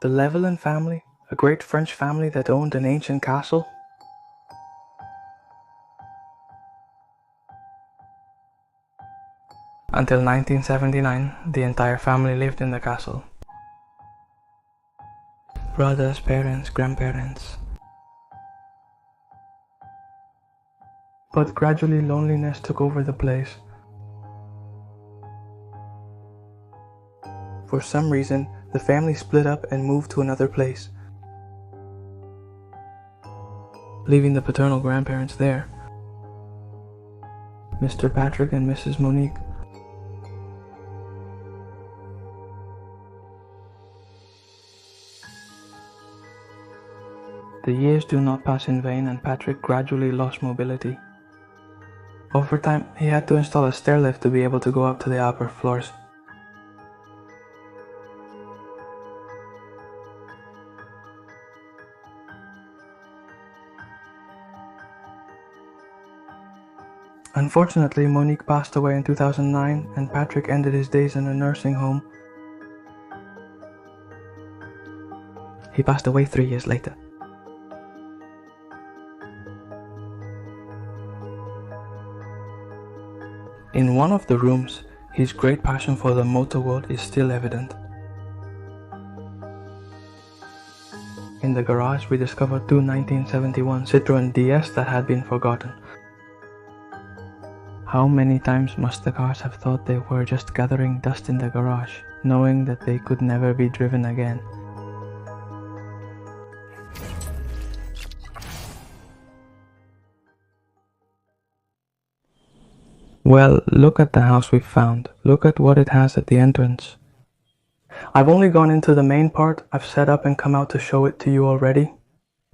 The Levilain family, a great French family that owned an ancient castle. Until 1979, the entire family lived in the castle. Brothers, parents, grandparents. But gradually loneliness took over the place. For some reason, the family split up and moved to another place, leaving the paternal grandparents there, Mr. Patrick and Mrs. Monique. The years do not pass in vain, and Patrick gradually lost mobility. Over time, he had to install a stair lift to be able to go up to the upper floors. Unfortunately, Monique passed away in 2009, and Patrick ended his days in a nursing home. He passed away 3 years later. In one of the rooms, his great passion for the motor world is still evident. In the garage, we discovered two 1971 Citroën DS that had been forgotten. How many times must the cars have thought they were just gathering dust in the garage, knowing that they could never be driven again? Well, look at the house we've found. Look at what it has at the entrance. I've only gone into the main part. I've set up and come out to show it to you already.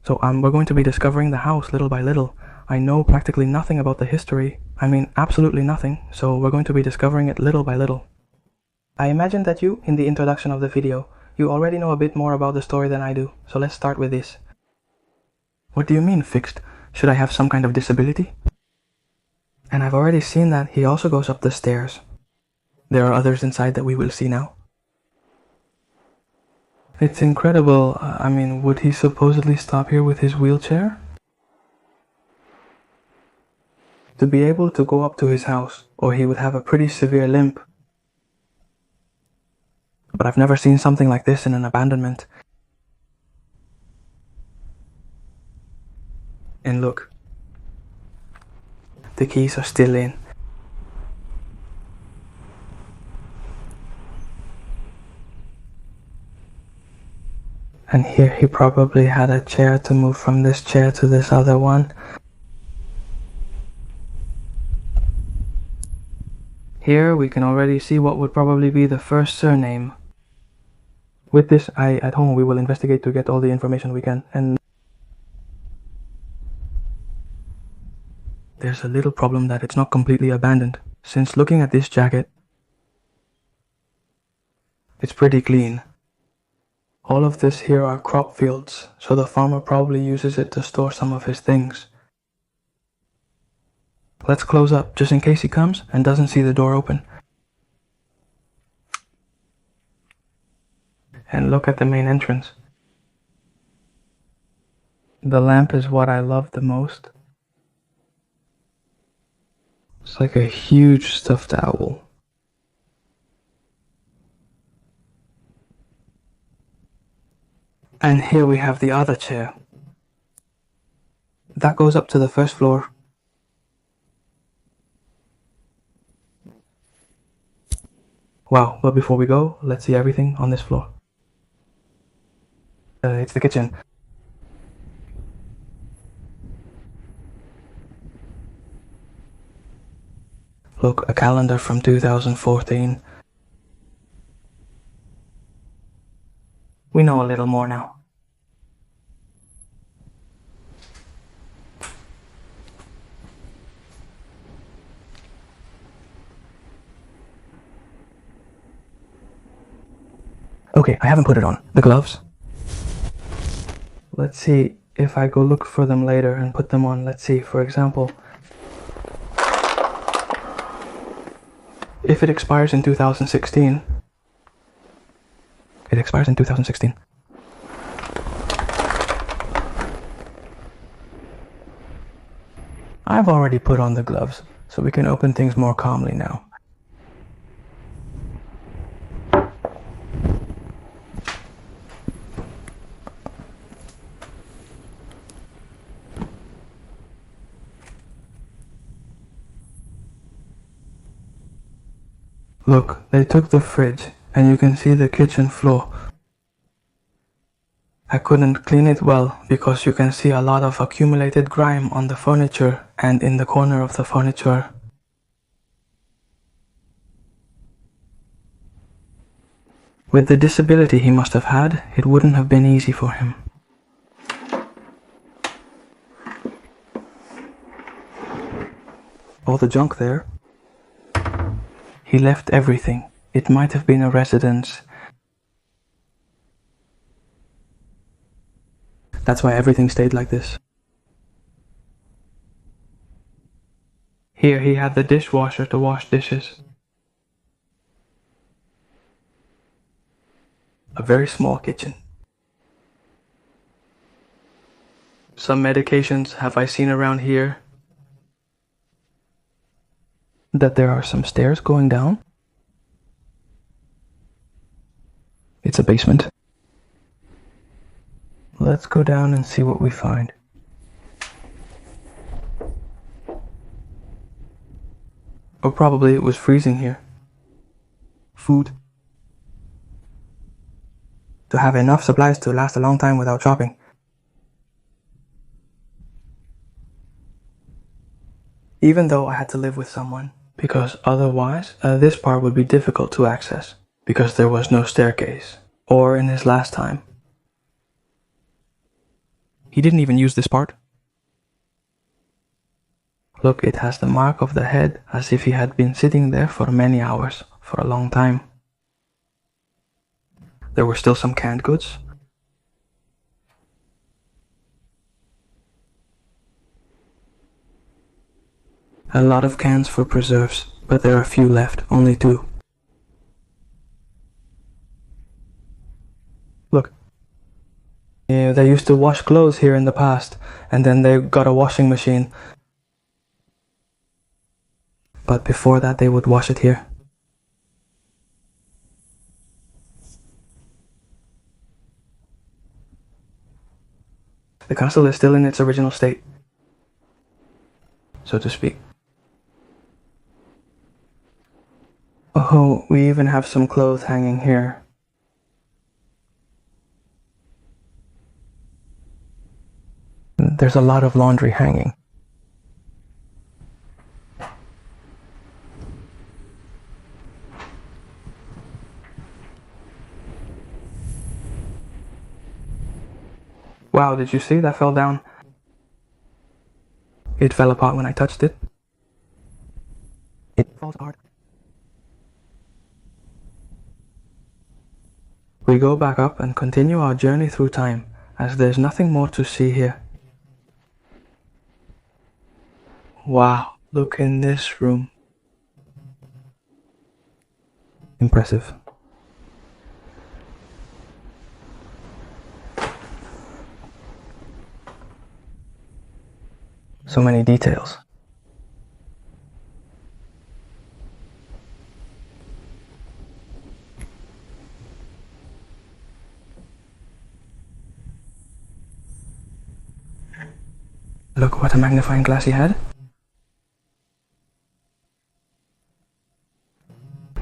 So we're going to be discovering the house little by little. I know practically nothing about the history. I mean, absolutely nothing. So we're going to be discovering it little by little. I imagine that you, in the introduction of the video, you already know a bit more about the story than I do. So let's start with this. What do you mean, fixed? Should I have some kind of disability? And I've already seen that he also goes up the stairs. There are others inside that we will see now. It's incredible. I mean, would he supposedly stop here with his wheelchair? To be able to go up to his house, or he would have a pretty severe limp. But I've never seen something like this in an abandonment. And look. The keys are still in. And here he probably had a chair to move from this chair to this other one. Here we can already see what would probably be the first surname. With this, at home we will investigate to get all the information we can, and there's a little problem that it's not completely abandoned, since looking at this jacket, it's pretty clean. All of this here are crop fields, so the farmer probably uses it to store some of his things. Let's close up, just in case he comes and doesn't see the door open. And look at the main entrance. The lamp is what I love the most. It's like a huge stuffed owl. And here we have the other chair. That goes up to the first floor. Wow, but before we go, let's see everything on this floor. It's the kitchen. Look, a calendar from 2014. We know a little more now. Okay, I haven't put it on. The gloves. Let's see if I go look for them later and put them on. Let's see, for example, if it expires in 2016, it expires in 2016. I've already put on the gloves, so we can open things more calmly now. Look, they took the fridge, and you can see the kitchen floor. I couldn't clean it well because you can see a lot of accumulated grime on the furniture and in the corner of the furniture. With the disability he must have had, it wouldn't have been easy for him. All the junk there. He left everything. It might have been a residence. That's why everything stayed like this. Here he had the dishwasher to wash dishes. A very small kitchen. Some medications have I seen around here. That there are some stairs going down. It's a basement. Let's go down and see what we find. Or probably it was freezing here. Food. To have enough supplies to last a long time without shopping. Even though I had to live with someone, because otherwise this part would be difficult to access, because there was no staircase. Or in his last time. He didn't even use this part. Look, it has the mark of the head, as if he had been sitting there for many hours, for a long time. There were still some canned goods. A lot of cans for preserves, but there are few left, only 2. Look. Yeah, they used to wash clothes here in the past, and then they got a washing machine. But before that they would wash it here. The castle is still in its original state, so to speak. Oh, we even have some clothes hanging here. There's a lot of laundry hanging. Wow, did you see that fell down? It fell apart when I touched it. It falls apart. We go back up and continue our journey through time, as there's nothing more to see here. Wow, look in this room. Impressive. So many details. Look what a magnifying glass he had.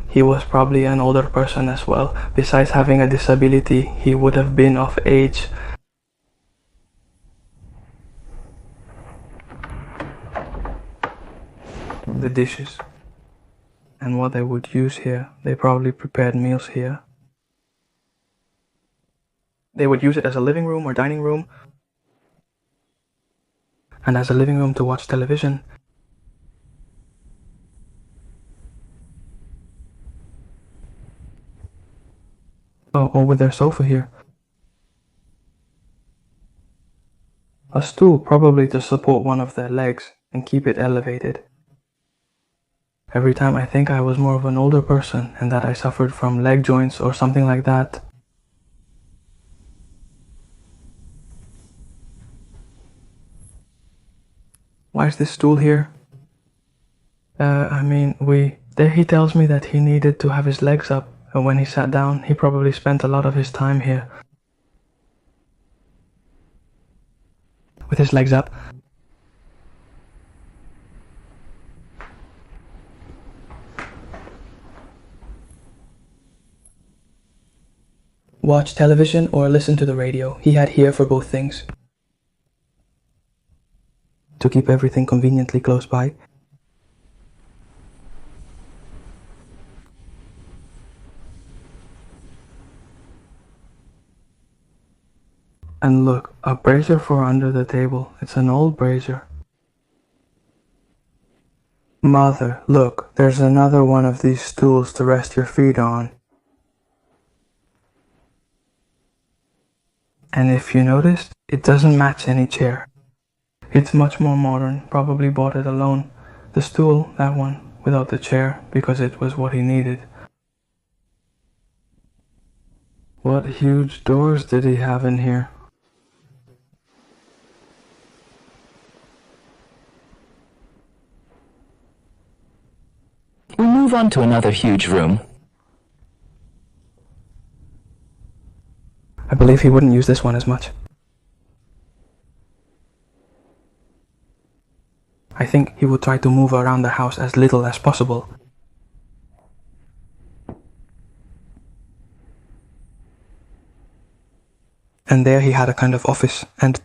He was probably an older person as well. Besides having a disability, he would have been of age. The dishes and what they would use here. They probably prepared meals here. They would use it as a living room or dining room, and as a living room to watch television. Oh, or with their sofa here. A stool probably to support one of their legs and keep it elevated. Every time I think I was more of an older person and that I suffered from leg joints or something like that. Why is this stool here? There he tells me that he needed to have his legs up, and when he sat down, he probably spent a lot of his time here. With his legs up. Watch television or listen to the radio. He had here for both things. To keep everything conveniently close by. And look, a brazier for under the table. It's an old brazier. Mother, look, there's another one of these stools to rest your feet on. And if you noticed, it doesn't match any chair. It's much more modern, probably bought it alone. The stool, that one, without the chair, because it was what he needed. What huge doors did he have in here? We move on to another huge room. I believe he wouldn't use this one as much. I think he would try to move around the house as little as possible. And there he had a kind of office and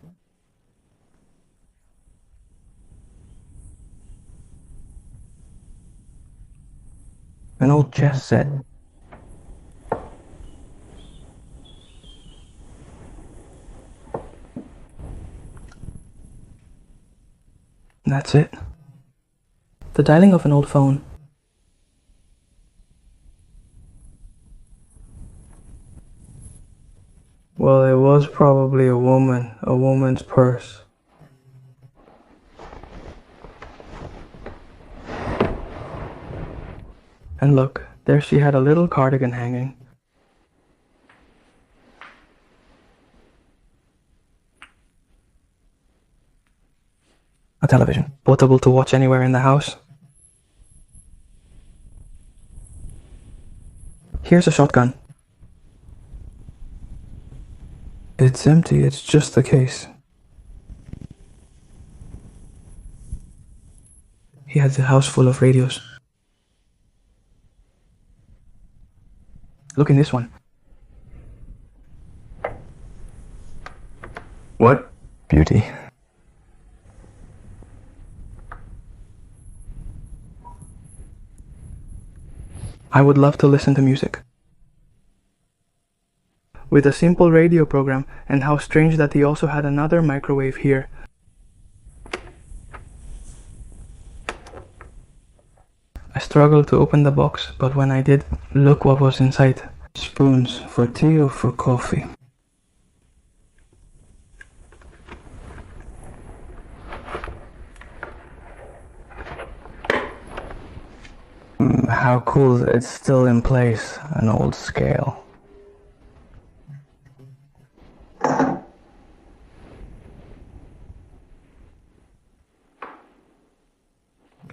an old chess set. That's it. The dialing of an old phone. Well, it was probably a woman's purse. And look, there she had a little cardigan hanging. A television, portable to watch anywhere in the house. Here's a shotgun. It's empty, it's just the case. He had the house full of radios. Look in this one. What beauty. I would love to listen to music. With a simple radio program, and how strange that he also had another microwave here. I struggled to open the box, but when I did, look what was inside. Spoons for tea or for coffee. How cool that it's still in place, an old scale.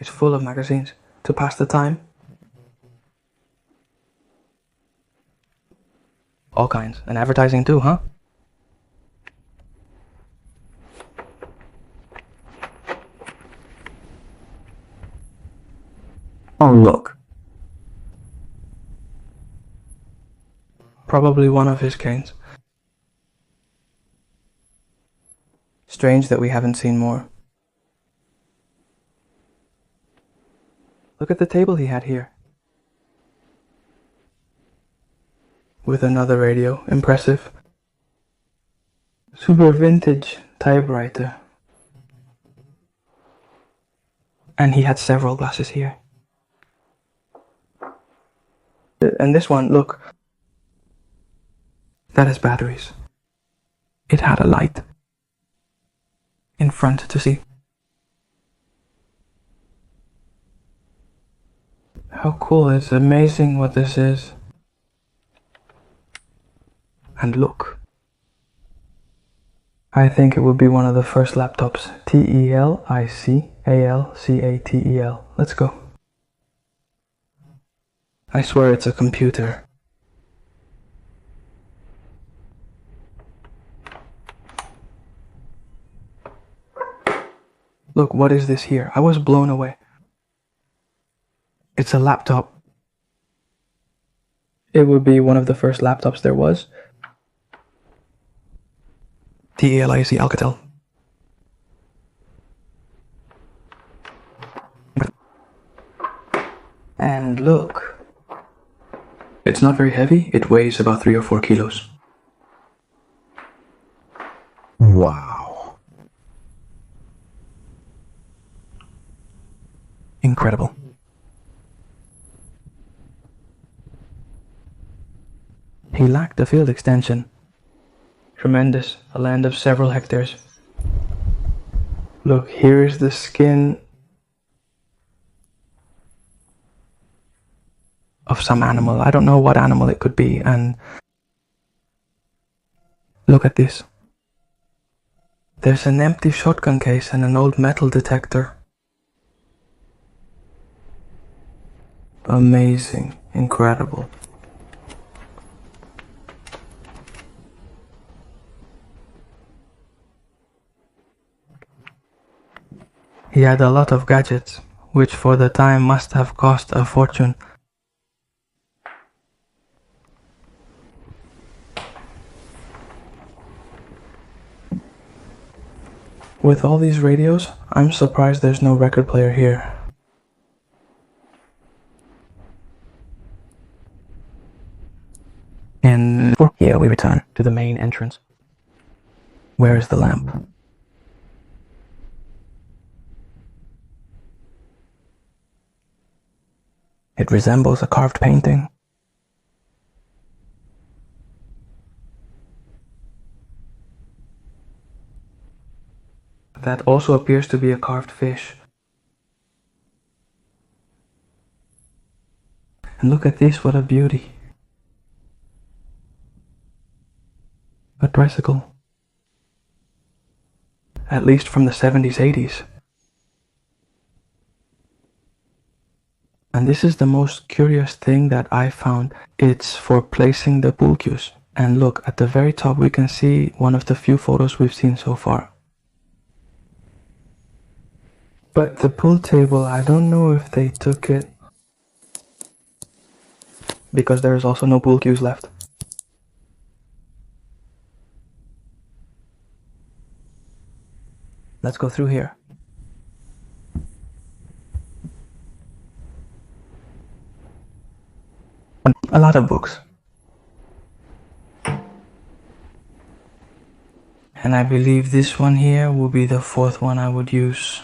It's full of magazines to pass the time. All kinds, and advertising too, huh? Oh, look. Probably one of his canes. Strange that we haven't seen more. Look at the table he had here. With another radio, impressive. Super vintage typewriter. And he had several glasses here. And this one, look. That is batteries. It had a light in front to see. How cool, it's amazing what this is. And look. I think it would be one of the first laptops. TELIC. Alcatel. Let's go. I swear it's a computer. Look, what is this here? I was blown away. It's a laptop. It would be one of the first laptops there was. TELIC Alcatel. And look. It's not very heavy. It weighs about 3 or 4 kilos. Wow. Incredible. He lacked a field extension. Tremendous, a land of several hectares. Look, here is the skin of some animal. I don't know what animal it could be, and look at this. There's an empty shotgun case and an old metal detector. Amazing, incredible. He had a lot of gadgets, which for the time must have cost a fortune. With all these radios, I'm surprised there's no record player here. And here we return to the main entrance. Where is the lamp? It resembles a carved painting. That also appears to be a carved fish. And look at this, what a beauty. A tricycle. At least from the 70s, 80s. And this is the most curious thing that I found. It's for placing the pool cues. And look, at the very top we can see one of the few photos we've seen so far. But the pool table, I don't know if they took it, because there is also no pool cues left. Let's go through here. A lot of books. And I believe this one here will be the fourth one I would use.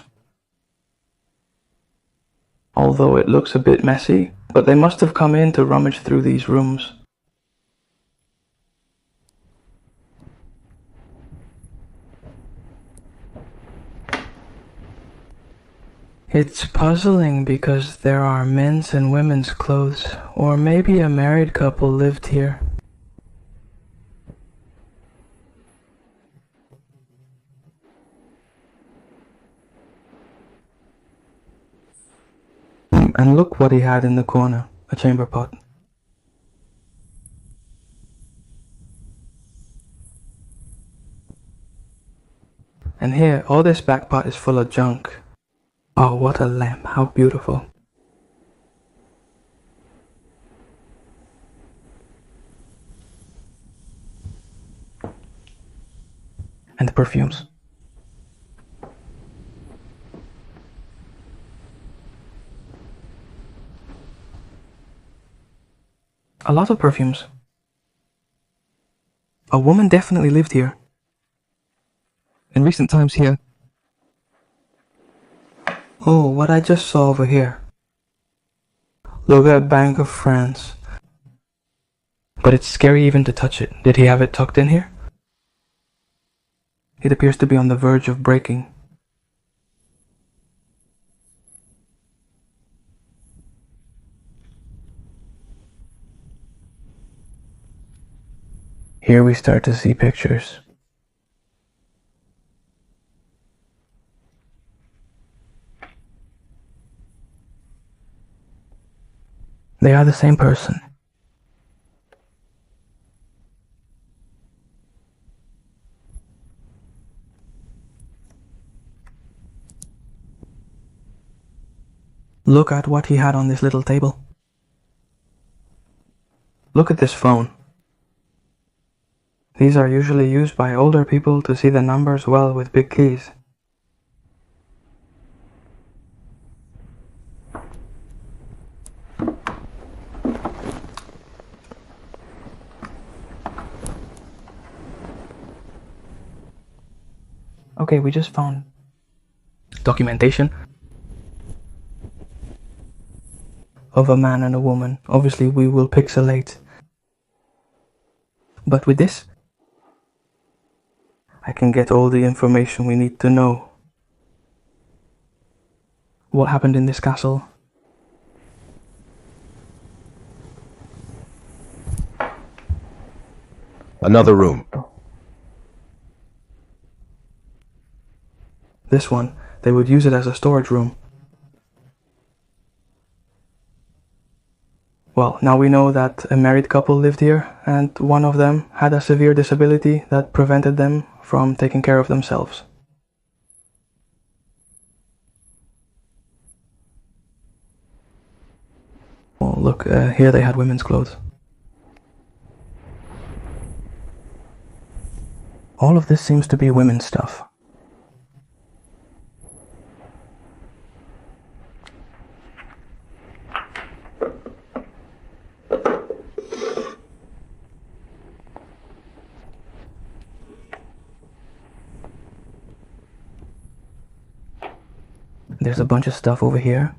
Although it looks a bit messy, but they must have come in to rummage through these rooms. It's puzzling because there are men's and women's clothes, or maybe a married couple lived here. And look what he had in the corner, a chamber pot. And here, all this back part is full of junk. Oh, what a lamp, how beautiful. And the perfumes. A lot of perfumes. A woman definitely lived here. In recent times here. Oh, what I just saw over here. Look at Bank of France. But it's scary even to touch it. Did he have it tucked in here? It appears to be on the verge of breaking. Here we start to see pictures. They are the same person. Look at what he had on this little table. Look at this phone. These are usually used by older people to see the numbers well with big keys. Okay, we just found documentation of a man and a woman. Obviously, we will pixelate. But with this, I can get all the information we need to know. What happened in this castle? Another room. This one, they would use it as a storage room. Well, now we know that a married couple lived here, and one of them had a severe disability that prevented them from taking care of themselves. Oh, look, here they had women's clothes. All of this seems to be women's stuff. There's a bunch of stuff over here.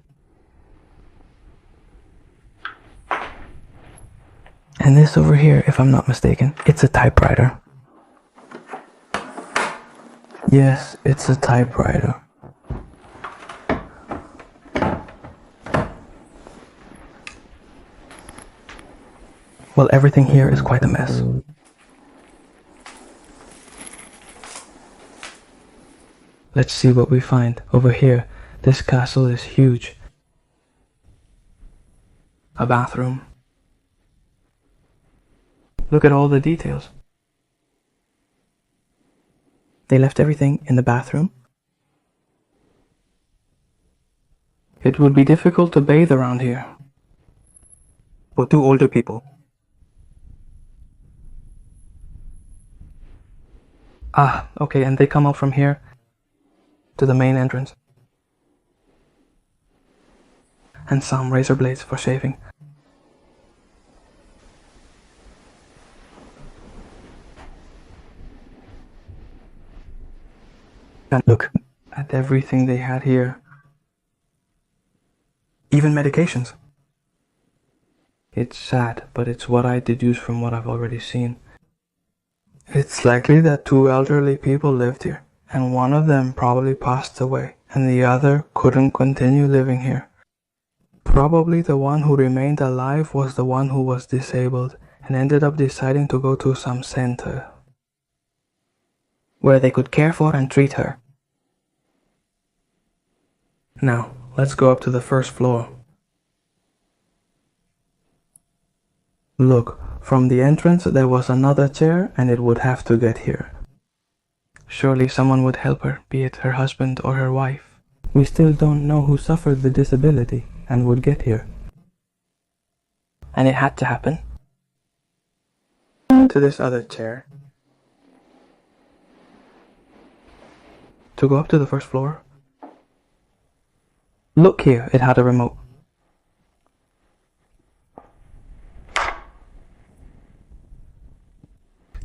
And this over here, if I'm not mistaken, it's a typewriter. Yes, it's a typewriter. Well, everything here is quite a mess. Let's see what we find over here. This castle is huge. A bathroom. Look at all the details. They left everything in the bathroom. It would be difficult to bathe around here for two older people. Ah, okay, and they come out from here to the main entrance. And some razor blades for shaving. And look at everything they had here. Even medications. It's sad, but it's what I deduce from what I've already seen. It's likely that two elderly people lived here, and one of them probably passed away, and the other couldn't continue living here. Probably the one who remained alive was the one who was disabled, and ended up deciding to go to some center where they could care for and treat her. Now, let's go up to the first floor. Look, from the entrance there was another chair, and it would have to get here. Surely someone would help her, be it her husband or her wife. We still don't know who suffered the disability and would get here. And it had to happen. To this other chair. To go up to the first floor. Look here, it had a remote.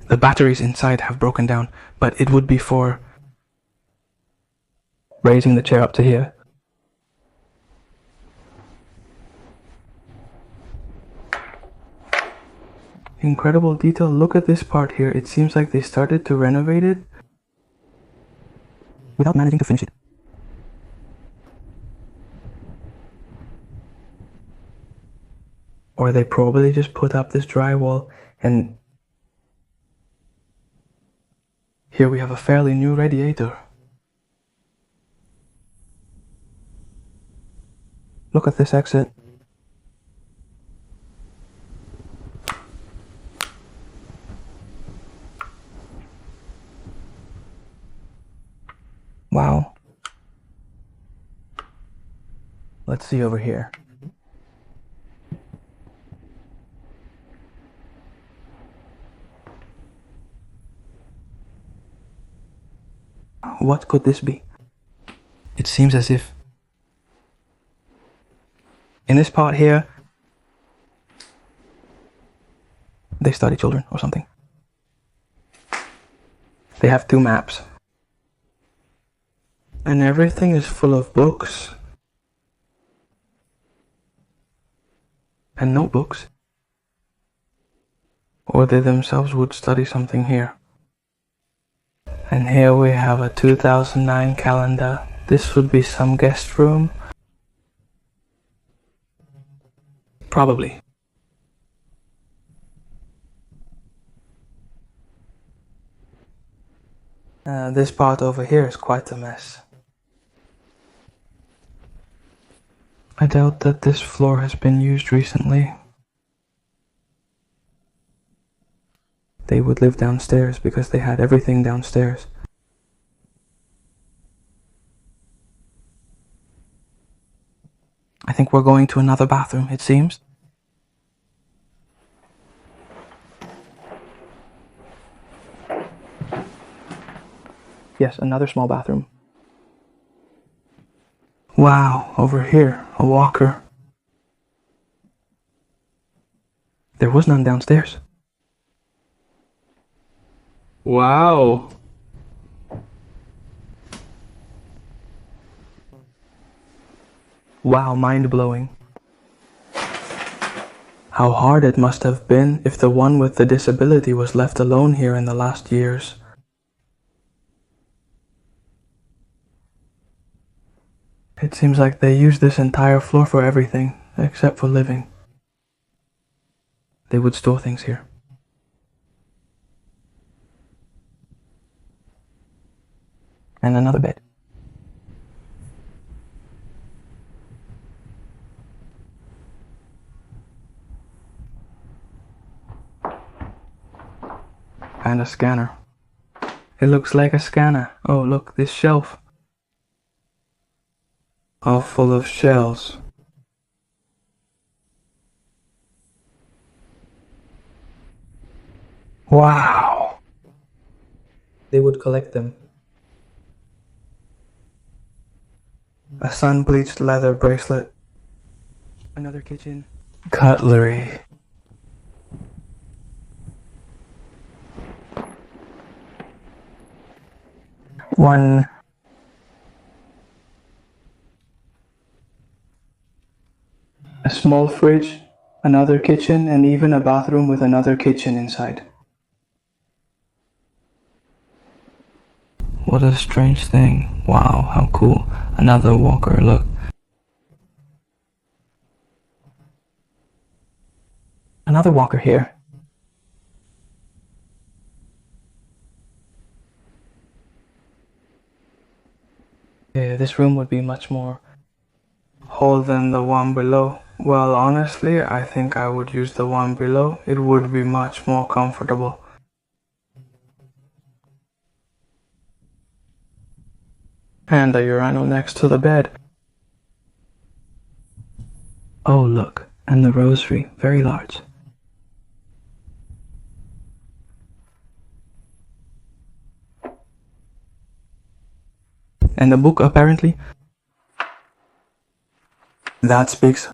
The batteries inside have broken down, but it would be for raising the chair up to here. Incredible detail. Look at this part here. It seems like they started to renovate it without managing to finish it. Or they probably just put up this drywall, and here we have a fairly new radiator. Look at this exit. Let's see over here. What could this be? It seems as if in this part here they study children or something. They have 2 maps. And everything is full of books and notebooks. Or they themselves would study something here. And here we have a 2009 calendar. This would be some guest room. Probably. This part over here is quite a mess. I doubt that this floor has been used recently. They would live downstairs because they had everything downstairs. I think we're going to another bathroom, it seems. Yes, another small bathroom. Wow, over here, a walker. There was none downstairs. Wow. Wow, mind-blowing. How hard it must have been if the one with the disability was left alone here in the last years. It seems like they used this entire floor for everything, except for living. They would store things here. And another bed. And a scanner. It looks like a scanner. Oh, look, this shelf. All full of shells. Wow. They would collect them. A sun-bleached leather bracelet. Another kitchen. Cutlery. One. A small fridge, another kitchen, and even a bathroom with another kitchen inside. What a strange thing. Wow, how cool. Another walker, look. Another walker here. Yeah, this room would be much more whole than the one below. Well, honestly, I think I would use the one below. It would be much more comfortable. And a urinal next to the bed. Oh, look, and the rosary, very large. And the book, apparently, that speaks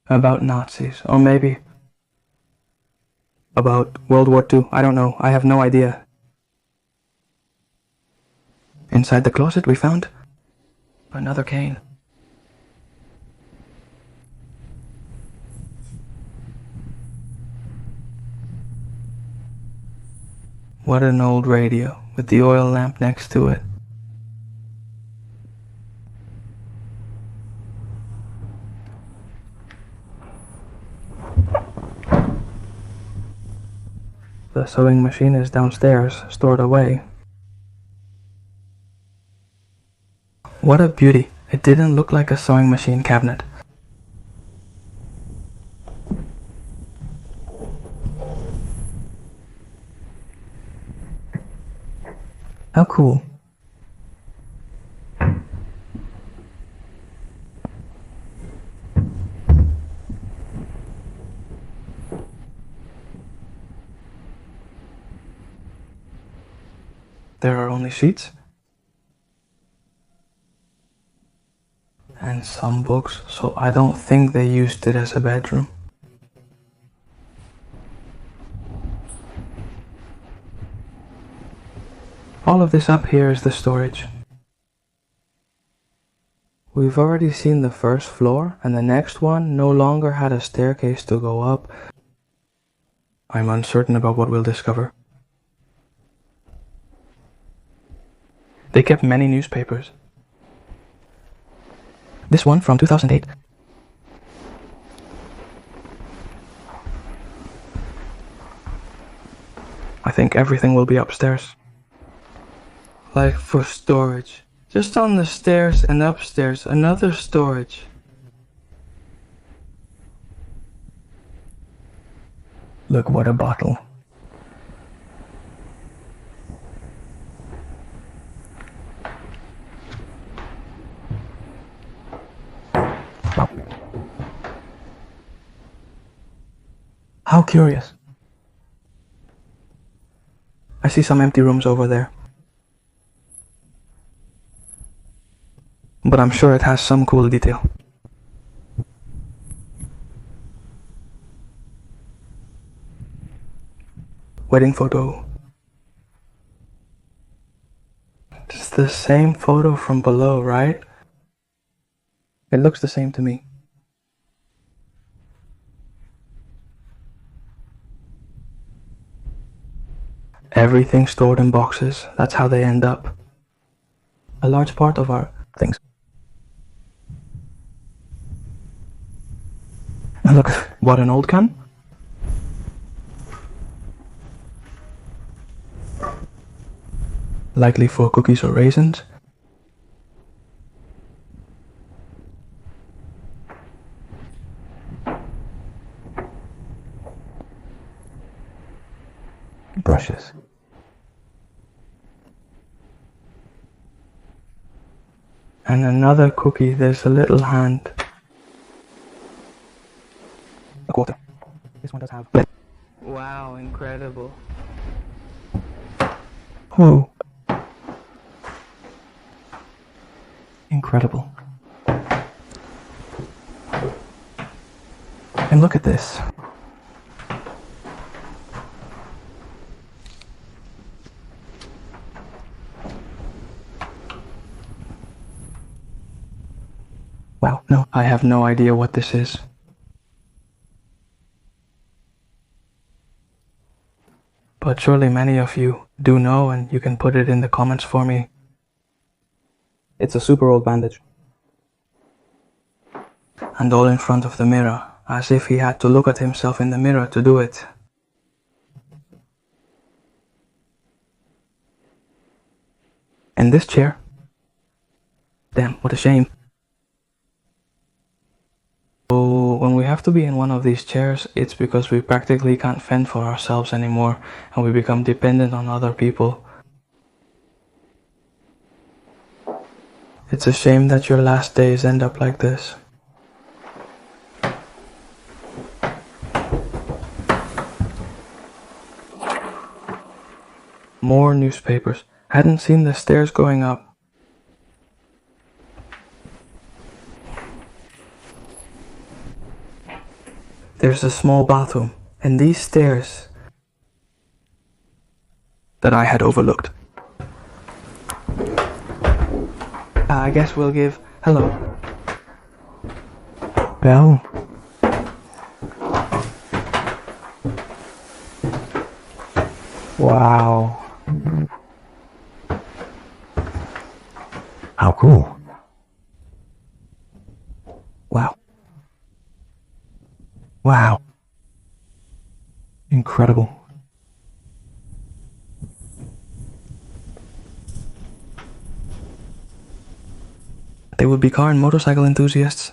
about Nazis, or maybe about World War II. I don't know. I have no idea. Inside the closet we found another cane. What an old radio with the oil lamp next to it. The sewing machine is downstairs, stored away. What a beauty. It didn't look like a sewing machine cabinet. How cool. there are only sheets and some books, so I don't think they used it as a bedroom. All of this up here is the storage. We've already seen the first floor, and the next one no longer had a staircase to go up. I'm uncertain about what we'll discover. They kept many newspapers. This one from 2008. I think everything will be upstairs. Like for storage. Just on the stairs and upstairs, another storage. Look, what a bottle. Wow. How curious. I see some empty rooms over there. But I'm sure it has some cool detail. Wedding photo. It's the same photo from below, right? It looks the same to me. Everything stored in boxes. That's how they end up. A large part of our things. Look, what, an old can? Likely for cookies or raisins. Brushes. And another cookie, there's a little hand. A quarter. This one does have. Wow, incredible. Whoa. Incredible. And look at this. Wow, no, I have no idea what this is. But surely many of you do know, and you can put it in the comments for me. It's a super old bandage. And all in front of the mirror, as if he had to look at himself in the mirror to do it. And this chair. Damn, what a shame. So when we have to be in one of these chairs, it's because we practically can't fend for ourselves anymore, and we become dependent on other people. It's a shame that your last days end up like this. More newspapers. Hadn't seen the stairs going up. There's a small bathroom, and these stairs that I had overlooked. I guess we'll give hello. Bell. Wow. How cool. Wow. Wow. Incredible. They would be car and motorcycle enthusiasts.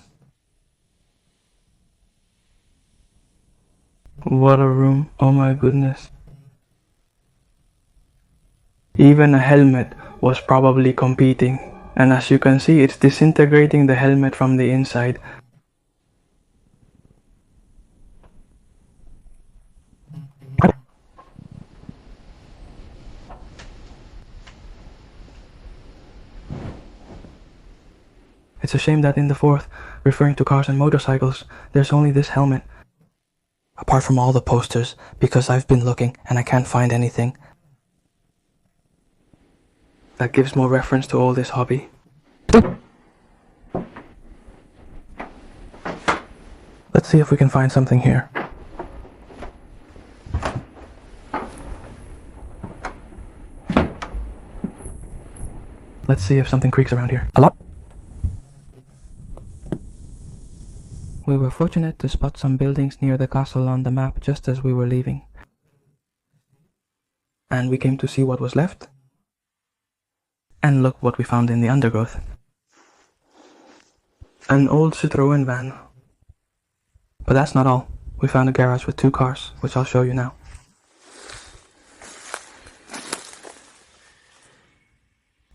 What a room, oh my goodness. Even a helmet was probably competing, and as you can see, it's disintegrating the helmet from the inside. It's a shame that in the fourth, referring to cars and motorcycles, there's only this helmet. Apart from all the posters, because I've been looking and I can't find anything that gives more reference to all this hobby. Let's see if we can find something here. Let's see if something creaks around here. A lot. We were fortunate to spot some buildings near the castle on the map just as we were leaving. And we came to see what was left. And look what we found in the undergrowth. An old Citroën van. But that's not all. We found a garage with 2 cars, which I'll show you now.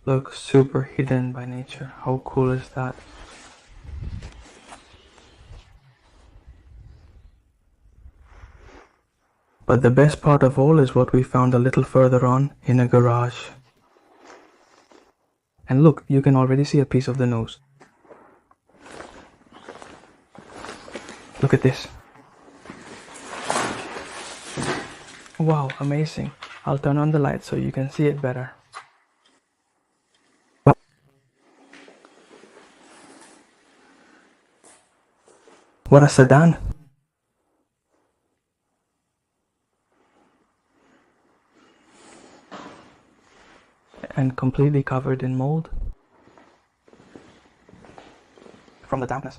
Look, super hidden by nature. How cool is that? But the best part of all is what we found a little further on in a garage. And look, you can already see a piece of the nose. Look at this. Wow, amazing. I'll turn on the light so you can see it better. What a sedan! And completely covered in mold from the dampness.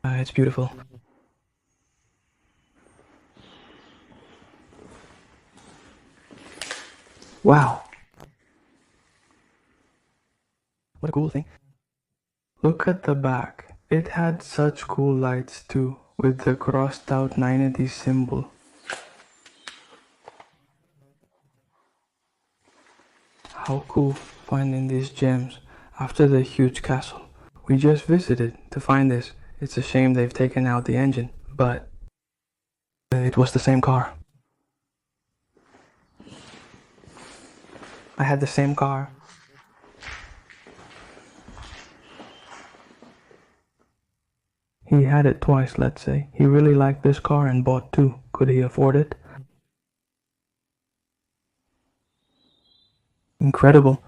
It's beautiful. Wow. What a cool thing. Look at the back. It had such cool lights too, with the crossed out 980 symbol. How cool finding these gems after the huge castle. We just visited to find this. It's a shame they've taken out the engine, but it was the same car. I had the same car. He had it twice, let's say. He really liked this car and bought 2. Could he afford it? Incredible.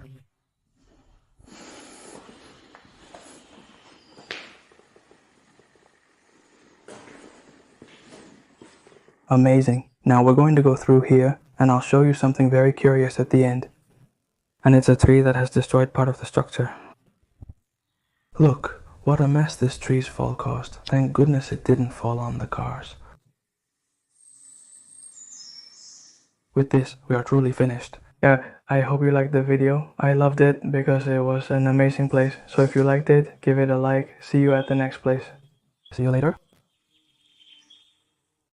Amazing. Now we're going to go through here and I'll show you something very curious at the end. And it's a tree that has destroyed part of the structure. Look, what a mess this tree's fall caused. Thank goodness it didn't fall on the cars. With this, we are truly finished. Yeah, I hope you liked the video. I loved it because it was an amazing place. So if you liked it, give it a like. See you at the next place. See you later.